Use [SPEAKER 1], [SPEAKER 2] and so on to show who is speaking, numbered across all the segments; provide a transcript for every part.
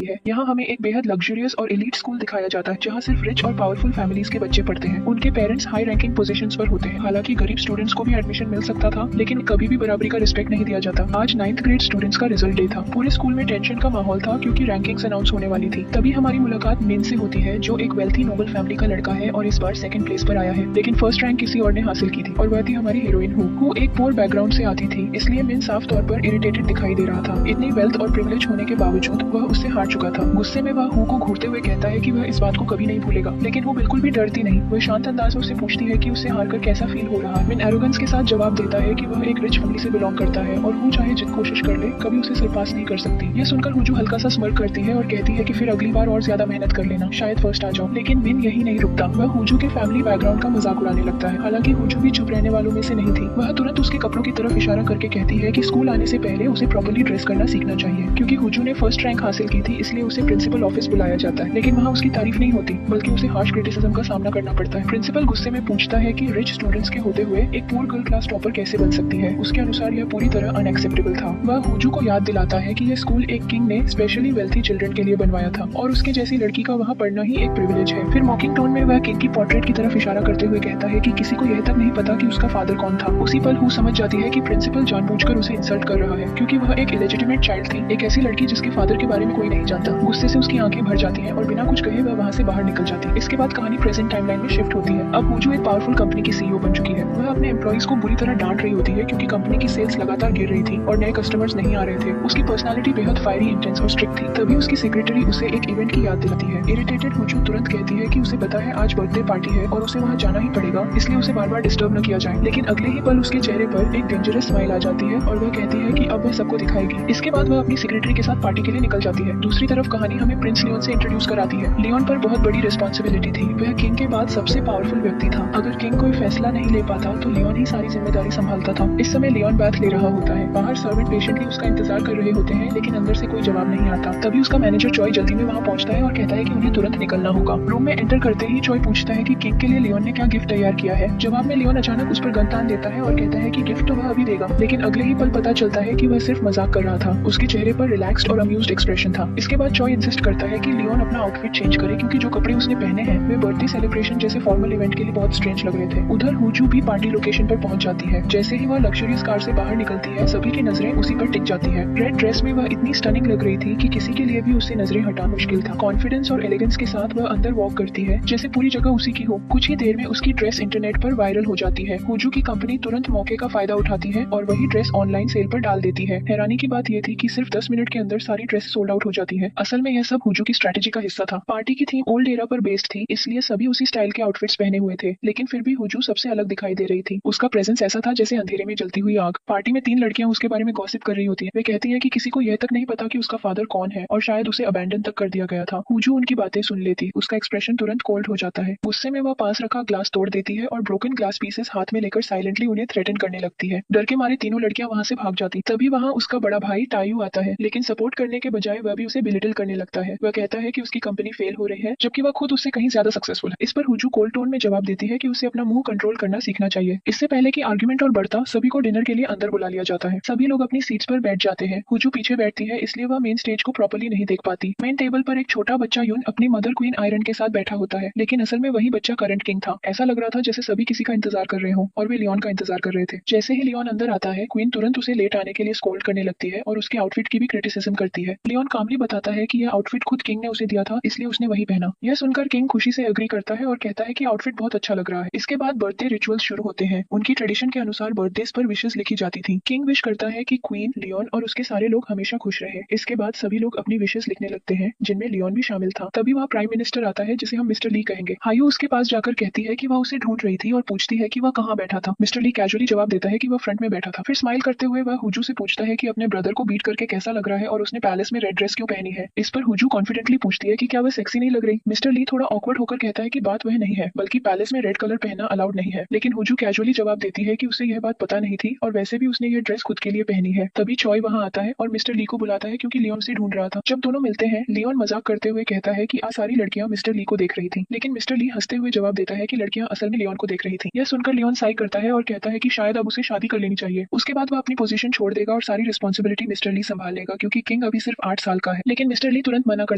[SPEAKER 1] जाती है। यहाँ हमें एक बेहद लग्जरियस और एलीट स्कूल दिखाया जाता है जहाँ सिर्फ रिच और पावरफुल फैमिलीज के बच्चे पढ़ते हैं। उनके पेरेंट्स हाई रैंकिंग पोजीशंस पर होते हैं। हालांकि गरीब स्टूडेंट्स को भी एडमिशन मिल सकता था, लेकिन कभी भी बराबरी का रिस्पेक्ट नहीं दिया जाता। आज 9th ग्रेड स्टूडेंट्स का रिजल्ट डे था। पूरे स्कूल में टेंशन का माहौल था क्योंकि रैंकिंग्स अनाउंस होने वाली थी। तभी हमारी मुलाकात मिन से होती है, जो एक वेल्थी नोबल फैमिली का लड़का है और इस बार सेकंड प्लेस पर आया है। लेकिन फर्स्ट रैंक किसी और ने हासिल की थी और वह थी हमारी हीरोइन हु एक पोर बैकग्राउंड से आती थी, इसलिए मिन साफ तौर पर इरिटेटेड दिखाई दे रहा था। इतनी वेल्थ और प्रिविलेज होने के बावजूद वह उससे हार चुका था। गुस्से में वह हु को घूरते हुए कहता है कि वह इस बात को कभी नहीं भूलेगा, लेकिन वो बिल्कुल भी डरती नहीं। वह शांत अंदाज में उससे पूछती है कि उससे हारकर कैसा फील हो रहा है। मिन एरोगेंस के साथ जवाब देता है कि वह एक रिच फैमिली से बिलोंग करता है और हु चाहे जितनी कोशिश कर ले कभी उसे सरपास नहीं कर सकती। यह सुनकर हुजू हल्का सा स्मर्क करती है और कहती है कि फिर अगली बार और ज्यादा मेहनत कर लेना, शायद फर्स्ट आ जाओ। लेकिन मिन यही नहीं रुकता, वह हुजू के फैमिली बैकग्राउंड का मजाक उड़ाने लगता है। हालांकि हुजू भी चुप रहने वालों में से नहीं थी। वह तुरंत उसके कपड़ों की तरफ इशारा करके कहती है कि स्कूल आने से पहले उसे प्रॉपर्ली ड्रेस करना सीखना चाहिए। क्योंकि हुजू ने फर्स्ट रैंक हासिल की थी, इसलिए उसे प्रिंसिपल ऑफिस बुलाया जाता है। लेकिन वहाँ उसकी तारीफ नहीं होती, बल्कि उसे हार्श क्रिटिसिज्म का सामना करना पड़ता है। प्रिंसिपल गुस्से में पूछता है कि रिच स्टूडेंट्स के होते हुए एक पुअर गर्ल क्लास टॉपर कैसे बन सकती है। उसके अनुसार यह पूरी तरह अनएक्सेप्टेबल था। वह हुजू को याद दिलाता है कि यह स्कूल एक किंग ने स्पेशली वेल्थी चिल्ड्रन के लिए बनवाया था और उसके जैसी लड़की का वहाँ पढ़ना ही एक प्रिविलेज है। फिर मॉकिंग टोन में वह किंग की पोर्ट्रेट की तरफ इशारा करते हुए कहता है कि किसी को यह तक नहीं पता कि उसका फादर कौन था। उसी पल हु समझ जाती है कि प्रिंसिपल जानबूझकर उसे इंसल्ट कर रहा है, क्योंकि वह एक इलेजिटिमेट चाइल्ड थी, एक ऐसी लड़की जिसके फादर के बारे में कोई नहीं जानता। गुस्से से उसकी आंखें भर जाती हैं और बिना कुछ कहे वह वहाँ से बाहर निकल जाती है। इसके बाद कहानी प्रेजेंट टाइमलाइन में शिफ्ट होती है। अब हुजू एक पावरफुल कंपनी की सीईओ बन चुकी है। वह अपने एम्प्लॉइज को बुरी तरह डांट रही होती है क्योंकि कंपनी की सेल्स लगातार गिर रही थी और नए कस्टमर्स नहीं आ रहे थे। उसकी पर्सनालिटी बेहद फायरी, इंटेंस और स्ट्रिक्ट थी। तभी उसकी सेक्रेटरी उसे एक इवेंट की याद दिलाती है। इरिटेटेड हुजू तुरंत कहती है कि उसे पता है आज बर्थडे पार्टी है और उसे वहाँ जाना ही पड़ेगा, इसलिए उसे बार बार डिस्टर्ब न किया जाए। लेकिन अगले ही पल उसके चेहरे पर एक डेंजरस स्माइल आ जाती है और वह कहती है कि अब वह सबको दिखाएगी। इसके बाद वह अपनी सेक्रेटरी के साथ पार्टी के लिए निकल जाती है। दूसरी तरफ कहानी हमें प्रिंस लियोन से इंट्रोड्यूस कराती है। लियोन पर बहुत बड़ी रिस्पॉन्सिबिलिटी थी। वह किंग के बाद सबसे पावरफुल व्यक्ति था। अगर किंग कोई फैसला नहीं ले पाता तो लियोन ही सारी जिम्मेदारी संभालता था। इस समय लियोन बात ले रहा होता है। बाहर सर्वेंट पेशेंटली उसका इंतजार कर रहे होते हैं, लेकिन अंदर से कोई जवाब नहीं आता। तभी उसका मैनेजर चॉय जल्दी में वहाँ पहुंचता है और कहता है कि उन्हें तुरंत निकलना होगा। रूम में एंटर करते ही चॉय पूछता है कि किंग के लिए लियोन ने क्या गिफ्ट तैयार किया है। जवाब में लियोन अचानक उस पर गन तान देता है और कहता है कि गिफ्ट तो वह अभी देगा, लेकिन अगले ही पल पता चलता है कि वह सिर्फ मजाक कर रहा था। उसके चेहरे पर रिलैक्स्ड और अम्यूज्ड एक्सप्रेशन था। इसके बाद चॉय इंसिस्ट करता है कि लियोन अपना आउटफिट चेंज करे, क्योंकि जो कपड़े उसने पहने हैं वे बर्थडे सेलिब्रेशन जैसे फॉर्मल इवेंट के लिए बहुत स्ट्रेंज लग रहे थे। उधर हुजू भी पार्टी लोकेशन पर पहुंच जाती है। जैसे ही वह लग्जरियस कार से बाहर निकलती है, सभी की नजरें उसी पर टिक जाती है। रेड ड्रेस में वह इतनी स्टनिंग लग रही थी कि किसी के लिए भी उससे नजरें हटाना मुश्किल था। कॉन्फिडेंस और एलिगेंस के साथ वह अंदर वॉक करती है जैसे पूरी जगह उसी की हो। कुछ ही देर में उसकी ड्रेस इंटरनेट पर वायरल हो जाती है। हुजू की कंपनी तुरंत मौके का फायदा उठाती है और वही ड्रेस ऑनलाइन सेल पर डाल देती है। हैरानी की बात यह थी कि सिर्फ 10 मिनट के अंदर सारी ड्रेस सोल्ड आउट हो जाती है। असल में यह सब हुजू की स्ट्रेटेजी का हिस्सा था। पार्टी की थीम ओल्ड एरा पर बेस्ड थी, इसलिए सभी उसी स्टाइल के आउटफिट्स पहने हुए थे, लेकिन फिर भी हुजू सबसे अलग दिखाई दे रही थी। उसका प्रेजेंस ऐसा था जैसे अंधेरे में जलती हुई आग। पार्टी में 3 लड़कियां उसके बारे में गॉसिप कर रही होती हैं। वे कहती हैं कि किसी को यह तक नहीं पता कि उसका फादर कौन है और शायद उसे अबैंडन तक कर दिया गया था। हुजू उनकी बातें सुन लेती, उसका एक्सप्रेशन तुरंत कोल्ड हो जाता है। गुस्से में वह पास रखा ग्लास तोड़ देती है और ब्रोकन ग्लास पीसेस हाथ में लेकर साइलेंटली उन्हें थ्रेटन करने लगती है। डर के मारे तीनों लड़कियां वहां से भाग जाती। तभी वहां उसका बड़ा भाई टायू आता है, लेकिन सपोर्ट करने के बजाय वह भी उसे बिलिटल करने लगता है। वह कहता है कि उसकी कंपनी फेल हो रही है, जबकि वह खुद उससे कहीं ज्यादा सक्सेसफुल है। इस पर हुजू कोल्ड टोन में जवाब देती है कि उसे अपना मुंह कंट्रोल करना सीखना चाहिए। इससे पहले कि आर्गुमेंट और बढ़ता, सभी को डिनर के लिए अंदर बुला लिया जाता है। सभी लोग अपनी सीट्स पर बैठ जाते हैं। हुजू पीछे बैठती है, इसलिए वह मेन स्टेज को प्रॉपर्ली नहीं देख पाती। मेन टेबल पर एक छोटा बच्चा यून अपनी मदर क्वीन आयरन के साथ बैठा होता है, लेकिन असल में वही बच्चा करंट किंग था। ऐसा लग रहा था जैसे सभी किसी का इंतजार कर रहे हो और वे लियोन का इंतजार कर रहे थे। जैसे ही लियोन अंदर आता है, क्वीन तुरंत उसे लेट आने के लिए स्कोल्ड करने लगती है और उसके आउटफिट की भी क्रिटिसिज्म करती है। लियोन कामली बताता है कि यह आउटफिट खुद किंग ने उसे दिया था, इसलिए उसने वही पहना। यह सुनकर किंग खुशी से एग्री करता है और कहता है कि आउटफिट बहुत अच्छा लग रहा है। इसके बाद बर्थडे रिचुअल्स शुरू होते हैं। उनकी ट्रेडिशन के अनुसार बर्थडेज पर विशेस लिखी जाती थी। किंग विश करता है कि क्वीन, लियोन और उसके सारे लोग हमेशा खुश रहे। इसके बाद सभी लोग अपनी विशेस लिखने लगते हैं, जिनमें लियोन भी शामिल था। तभी वह प्राइम मिनिस्टर आता है, जिसे हम मिस्टर ली कहेंगे। हायू उसके पास जाकर कहती है कि वह उसे ढूंढ रही थी और पूछती है कि वह कहाँ बैठा था। मिस्टर ली कैजुअली जवाब देता है कि वह फ्रंट में बैठा था। फिर स्माइल करते हुए वह हुजू से पूछता है कि अपने ब्रदर को बीट करके कैसा लग रहा है और उसने पैलेस में रेड ड्रेस क्यों पहनी है। इस पर हुजू कॉन्फिडेंटली पूछती है कि क्या वह सेक्सी नहीं लग रही। मिस्टर ली थोड़ा ऑकवर्ड होकर कहता है कि बात वह नहीं है, बल्कि पैलेस में रेड कलर पहनना अलाउड नहीं है। लेकिन हुजू कैजुअली जवाब देती है कि उसे यह बात पता नहीं थी और वैसे भी उसने यह ड्रेस खुद के लिए पहनी है। तभी चॉय वहाँ आता है और मिस्टर ली को बुलाता है क्योंकि लियोन से ढूंढ रहा था। जब दोनों मिलते हैं, लियोन मजाक करते हुए कहता है कि सारी लड़कियां मिस्टर ली को देख रही थी, लेकिन मिस्टर ली हंसते हुए जवाब देता है कि लड़कियां असल में लियोन को देख रही थी। यह सुनकर लियोन साई करता है और कहता है कि शायद अब उसे शादी कर लेनी चाहिए। उसके बाद वह अपनी पोजीशन छोड़ देगा और सारी रिस्पॉन्सिबिलिटी मिस्टर ली संभाल लेगा, क्योंकि किंग अभी सिर्फ 8 साल का है। लेकिन मिस्टर ली तुरंत मना कर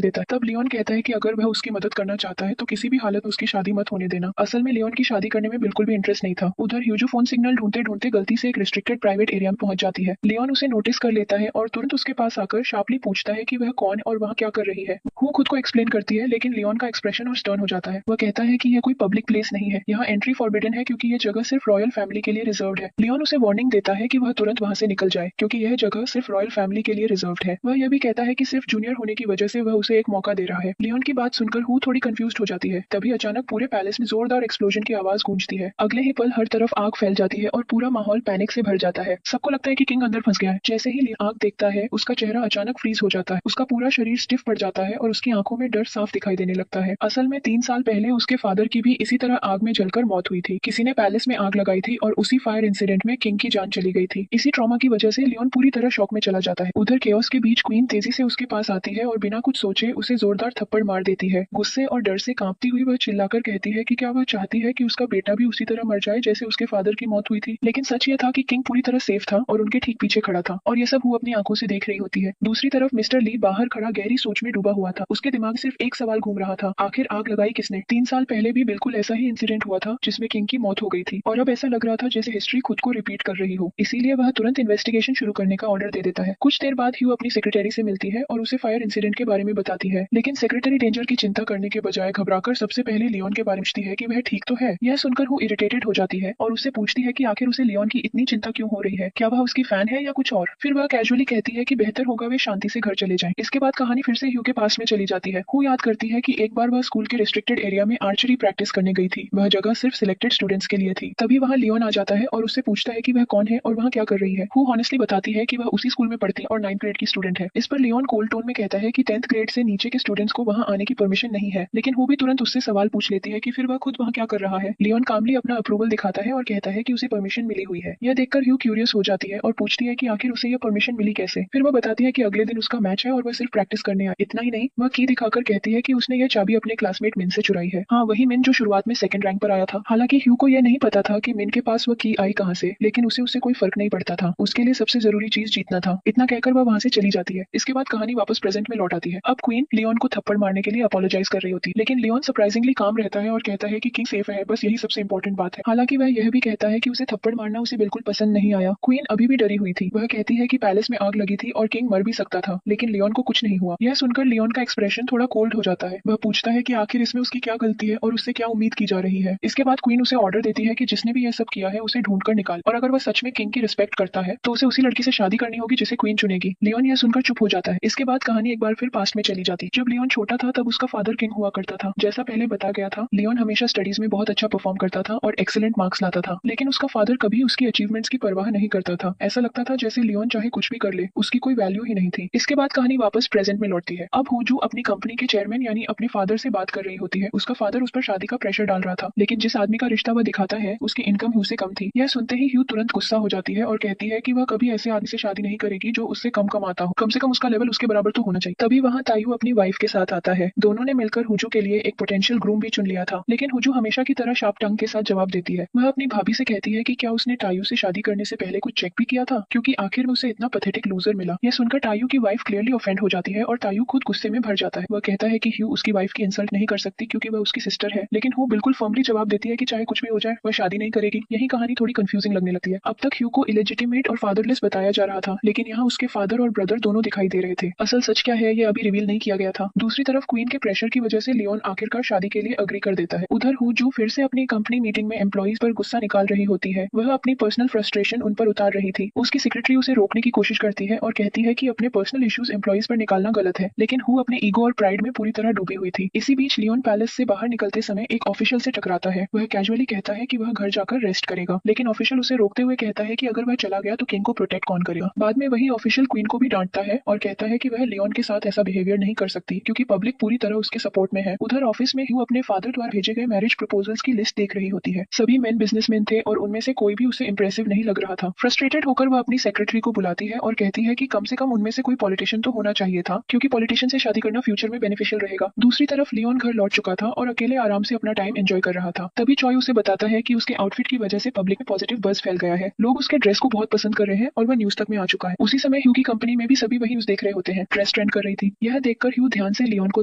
[SPEAKER 1] देता है। तब लियोन कहता है कि अगर वह उसकी मदद करना चाहता है तो किसी भी हालत में उसकी शादी मत होने देना। असल में लियोन की शादी करने में बिल्कुल भी इंटरेस्ट नहीं था। उधर ह्यूजो फोन सिग्नल ढूंढते ढूंढते गलती से एक रिस्ट्रिक्टेड प्राइवेट एरिया में पहुंच जाती है। लियोन उसे नोटिस कर लेता है और तुरंत उसके पास आकर शार्पली पूछता है कि वह कौन और वहाँ क्या कर रही है। हु खुद को एक्सप्लेन करती है, लेकिन लियोन का एक्सप्रेशन और स्टर्न हो जाता है। वह कहता है कि यह कोई पब्लिक प्लेस नहीं है, यहाँ एंट्री फॉरबिडन है क्योंकि यह जगह सिर्फ रॉयल फैमिली के लिए रिजर्व्ड है। लियोन उसे वार्निंग देता है कि वह तुरंत वहाँ से निकल जाए क्योंकि यह जगह सिर्फ रॉयल फैमिली के लिए रिजर्व्ड है। वह यह भी कहता है कि सिर्फ जूनियर होने की वजह से वह उसे एक मौका दे रहा है। लियोन की बात सुनकर हु थोड़ी कंफ्यूज हो जाती है। तभी अचानक पूरे पैलेस में जोरदार एक्सप्लोजन की आवाज गूंजती है। अगले ही पल हर तरफ आग फैल जाती है और पूरा माहौल पैनिक से भर जाता है। सबको लगता है कि किंग अंदर फंस गया है। जैसे ही आग देखता है उसका चेहरा अचानक फ्रीज हो जाता है, उसका पूरा शरीर स्टिफ पड़ जाता है और उसकी आंखों में डर साफ दिखाई देने लगता है। असल में 3 साल पहले उसके फादर की भी इसी तरह आग में जलकर मौत हुई थी। किसी ने पैलेस में आग लगाई थी और उसी फायर इंसिडेंट में किंग की जान चली गई थी। इसी ट्रॉमा की वजह से लियोन पूरी तरह शॉक में चला जाता है। उधर केओस के बीच क्वीन तेजी से उसके पास आती है और बिना कुछ सोचे उसे जोरदार थप्पड़ मार देती है। गुस्से और डर से कांपती हुई वह चिल्लाकर कहती है कि क्या वह चाहती है कि उसका बेटा भी उसी तरह मर जाए जैसे उसके फादर की मौत हुई थी। लेकिन सच ये था कि किंग पूरी तरह सेफ था और उनके ठीक पीछे खड़ा था और ये सब वो अपनी आंखों से देख रही होती है। दूसरी तरफ मिस्टर ली बाहर खड़ा गहरी सोच में डूबा हुआ था। उसके दिमाग सिर्फ एक सवाल घूम रहा था, आखिर आग लगाई किसने? 3 साल पहले भी बिल्कुल ऐसा ही इंसिडेंट हुआ था जिसमें किंग की मौत हो गई थी और अब ऐसा लग रहा था जैसे हिस्ट्री खुद को रिपीट कर रही हो। इसीलिए वह तुरंत इन्वेस्टिगेशन शुरू करने का ऑर्डर दे देता है। कुछ देर बाद ह्यू अपनी सेक्रेटरी से मिलती है और उसे फायर इंसिडेंट के बारे में बताती है, लेकिन सेक्रेटरी डेंजर की चिंता करने के बजाय घबराकर सबसे पहले लियोन के बारे में पूछती है कि वह ठीक तो है। यह सुनकर वो इरिटेटेड हो जाती है और उससे पूछती है कि आखिर उसे लियोन की इतनी चिंता क्यों हो रही है, क्या वह उसकी फैन है या कुछ और। फिर वह कैजुअली कहती है कि बेहतर होगा वे शांति से घर चले जाएं। इसके बाद कहानी फिर से ह्यू के पास में चली जाती है। हु याद करती है कि एक बार वह स्कूल के रिस्ट्रिक्टेड एरिया में आर्चरी प्रैक्टिस करने गई थी। वह जगह सिर्फ सिलेक्टेड स्टूडेंट्स के लिए थी। तभी वहाँ लियोन आ जाता है और उससे पूछता है कि वह कौन है और वहाँ क्या कर रही है। हु हॉनेस्टली बताती है कि वह उसी स्कूल में पढ़ती और 9th ग्रेड की स्टूडेंट है। इस पर लियोन कोल्ड टोन में कहता है कि 10th ग्रेड से नीचे के स्टूडेंट्स को वहाँ आने की परमिशन नहीं है, लेकिन वो भी तुरंत उससे सवाल पूछ लेती है कि फिर वह खुद वहाँ क्या कर रहा है। लियोन कामली अपना अप्रूवल दिखाता है और कहता है कि उसे परमिशन मिली हुई है। यह देखकर ह्यू क्यूरियस हो जाती है और पूछती है कि आखिर उसे यह परमिशन मिली कैसे। फिर वह बताती है कि अगले दिन उसका मैच है और वह सिर्फ प्रैक्टिस करने आई। इतना ही नहीं, वह की दिखाकर कहती है कि उसने यह चाबी अपने क्लासमेट मिन से चुराई है। हाँ, वही मिन जो शुरुआत में 2nd रैंक पर आया था। हालांकि ह्यू को यह नहीं पता था कि मिन के पास वह की आई कहाँ से, लेकिन उसे उससे कोई फर्क नहीं पड़ता था। उसके लिए सबसे जरूरी चीज जीतना था। इतना कहकर वह वहाँ से चली जाती है। इसके बाद कहानी वापस प्रेजेंट में लौट आती है। अब क्वीन लियोन को थप्पड़ मारने के लिए अपोलोजाइज कर रही होती, लेकिन लियोन सरप्राइजिंगली काम रहता है और कहता है कि किंग सेफ है, बस यही सबसे इंपॉर्टेंट बात है। हालांकि वह यह भी कहता है कि उसे थप्पड़ मारना उसे बिल्कुल पसंद नहीं आया। क्वीन अभी भी डरी हुई थी। वह कहती है कि पैलेस में आग लगी थी और किंग मर भी सकता था, लेकिन लियोन को कुछ नहीं हुआ। यह सुनकर लियोन का एक्सप्रेशन थोड़ा कोल्ड हो जाता है। वह पूछता है कि आखिर इसमें उसकी क्या गलती है और उससे क्या उम्मीद की जा रही है। इसके बाद क्वीन उसे ऑर्डर देती है कि जिसने भी यह सब किया है उसे ढूंढ कर निकाल, और अगर वह सच में किंग की रिस्पेक्ट करता है तो उसे उसी लड़की से शादी करनी होगी जिसे क्वीन चुनेगी। लियोन यह सुनकर चुप हो जाता है। इसके बाद कहानी एक बार फिर पास्ट में चली जाती। जब लियोन छोटा था तब उसका फादर किंग हुआ करता था। जैसा पहले बताया गया था, लियोन हमेशा स्टडीज में बहुत अच्छा परफॉर्म करता था और एक्सीलेंट मार्क्स लाता था, लेकिन उसका फादर कभी उसकी अचीवमेंट्स की परवाह नहीं करता था। ऐसा लगता था जैसे लियोन चाहे कुछ भी कर ले, उसकी कोई वैल्यू ही नहीं थी। इसके बाद कहानी वापस प्रेजेंट में लौटती है। अब हुजू अपनी कंपनी के चेयरमैन यानी अपने फादर से बात कर रही होती है। उसका फादर उस पर शादी का प्रेशर डाल रहा था, लेकिन जिस आदमी का रिश्ता वह दिखाता है उसकी इनकम ह्यू से कम थी। यह सुनते ही ह्यू तुरंत गुस्सा हो जाती है और कहती है कि वह कभी ऐसे आदमी से शादी नहीं करेगी जो उससे कम कमाता हो। कम से कम उसका लेवल उसके बराबर तो होना चाहिए। तभी वहाँ तायू अपनी वाइफ के साथ आता है। दोनों ने मिलकर हुजू के लिए एक पोटेंशियल ग्रूम भी चुन लिया था, लेकिन हुजू हमेशा की तरह शार्प टंग के साथ जवाब देती है। वह अपनी भाभी से कहती है कि क्या उसने तायू से शादी करने से पहले कुछ चेक भी किया था, क्योंकि आखिर में उसे इतना पैथेटिक लूजर मिला। यह सुनकर तायू की वाइफ क्लियरली ऑफेंड हो जाती है और तायू खुद गुस्से में भर जाता है। वह कहता है कि ह्यू उसकी वाइफ की इंसल्ट नहीं कर सकती क्योंकि वह उसकी सिस्टर है, लेकिन वो बिल्कुल फर्मली जवाब देती है कि चाहे कुछ भी हो जाए वह शादी नहीं करेगी। यही कहानी थोड़ी कंफ्यूजिंग लगने लगती है। अब तक ह्यू को इलेजिटिमेट और फादरलेस बताया जा रहा था, लेकिन यहाँ उसके फादर और ब्रदर दोनों दिखाई दे रहे थे। असल सच क्या है ये अभी रिवील नहीं किया गया था। दूसरी तरफ क्वीन के प्रेशर की वजह से लियोन आखिरकार शादी के लिए अग्री कर देता है। उधर हुजू फिर से अपनी कंपनी मीटिंग में एम्प्लॉइज पर गुस्सा निकाल रही होती है। वह अपनी पर्सनल फ्रस्ट्रेशन उन पर उतार रही थी। उसकी सेक्रेटरी उसे रोकने की कोशिश करती है और कहती है कि अपने पर्सनल इश्यूज एम्प्लॉइज पर निकालना गलत है, लेकिन हु अपने ईगो और प्राइड में पूरी तरह डूबी हुई थी। इसी बीच लियोन पैलेस से बाहर निकलते समय एक ऑफिशियल से टकराता है। वह कैजुअली कहता है कि वह घर जाकर रेस्ट करेगा, लेकिन ऑफिशियल उसे रोकते हुए कहता है कि अगर वह चला गया तो किंग को प्रोटेक्ट कौन करेगा। बाद में वही ऑफिशियल क्वीन को भी डांटता है और कहता है कि वह लियोन के साथ ऐसा बिहेवियर नहीं कर सकती क्योंकि पब्लिक पूरी तरह उसके सपोर्ट में है। उधर ऑफिस में ह्यू अपने फादर द्वारा भेजे गए मैरिज प्रपोजल्स की लिस्ट देख रही होती है। सभी मेन बिजनेसमैन थे और उनमें से कोई भी उसे इंप्रेसिव नहीं लग रहा था। फ्रस्ट्रेटेड होकर वह अपनी सेक्रेटरी को बुलाती है और कहती है कि कम से कम उनमें से कोई पॉलिटिशियन तो होना चाहिए था, क्योंकि पॉलिटिशियन से शादी करना फ्यूचर में बेनिफिशियल रहेगा। दूसरी तरफ लियोन घर लौट चुका था और अकेले आराम से अपना टाइम एंजॉय कर रहा था। तभी चॉय उसे बताता है कि उसके आउटफिट की वजह से पब्लिक में पॉजिटिव बज़ फैल गया है। लोग उसके ड्रेस को बहुत पसंद कर रहे हैं और वह न्यूज तक में आ चुका है। उसी समय ह्यू की कंपनी में भी सभी वही न्यूज देख रहे होते हैं। ड्रेस ट्रेंड कर रही थी। यह देखकर ह्यू ध्यान से लियोन को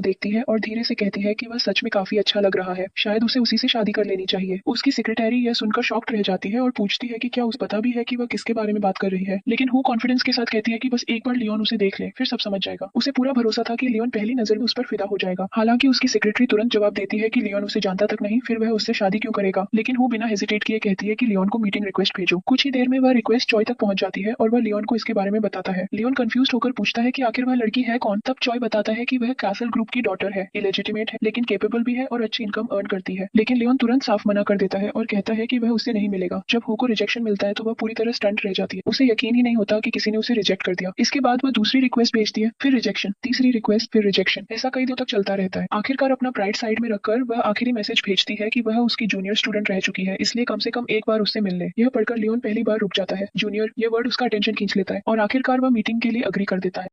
[SPEAKER 1] देखती है और धीरे से कहती है कि वह सच में काफी अच्छा लग रहा है, शायद उसे उसी से शादी कर लेनी चाहिए। उसकी सेक्रेटरी यह सुनकर शॉक्ड रह जाती है और पूछती है कि क्या उसे पता भी है कि वह किसके बारे में बात कर रही है, लेकिन हु कॉन्फिडेंस के साथ कहती है कि बस एक बार लियोन उसे देख ले, फिर सब समझ जाएगा। उसे पूरा भरोसा था कि लियोन पहली नजर में उस पर फिदा हो जाएगा। हालांकि उसकी सेक्रेटरी तुरंत जवाब देती है कि लियोन उसे जानता तक नहीं, फिर वह उससे शादी क्यों करेगा। लेकिन वो बिना हेजिटेट किए कहती है कि लियोन को मीटिंग रिक्वेस्ट भेजो। कुछ ही देर में वह रिक्वेस्ट चॉय तक पहुंच जाती है और वह लियोन को इसके बारे में बताता है। लियोन कंफ्यूज होकर पूछता है कि आखिर वह लड़की है कौन। तब चॉय बताता है कि वह कैसल ग्रुप की डॉटर है, इलेजिटिमेट है, लेकिन केपेबल भी है और अच्छी इनकम अर्न करती है। लेकिन लियोन तुरंत साफ मना कर देता है और कहता है कि वह उससे नहीं मिलेगा। जब हु को रिजेक्शन मिलता है तो वह पूरी तरह स्टंट रह जाती है। उसे यकीन ही नहीं होता कि किसी ने उसे रिजेक्ट कर दिया। इसके बाद वह दूसरी रिक्वेस्ट भेजती है, फिर रिजेक्शन, तीसरी रिक्वेस्ट, फिर रिजेक्शन। ऐसा कई दिनों तक चलता रहता है। आखिरकार अपना प्राइड साइड में रखकर वह आखिरी मैसेज भेजती है कि वह उसकी जूनियर स्टूडेंट रह चुकी है, इसलिए कम से कम एक बार उससे मिल ले। यह पढ़कर लियोन पहली बार रुक जाता है। जूनियर, ये वर्ड उसका अटेंशन खींच लेता है और आखिरकार वह मीटिंग के लिए अग्री कर देता है।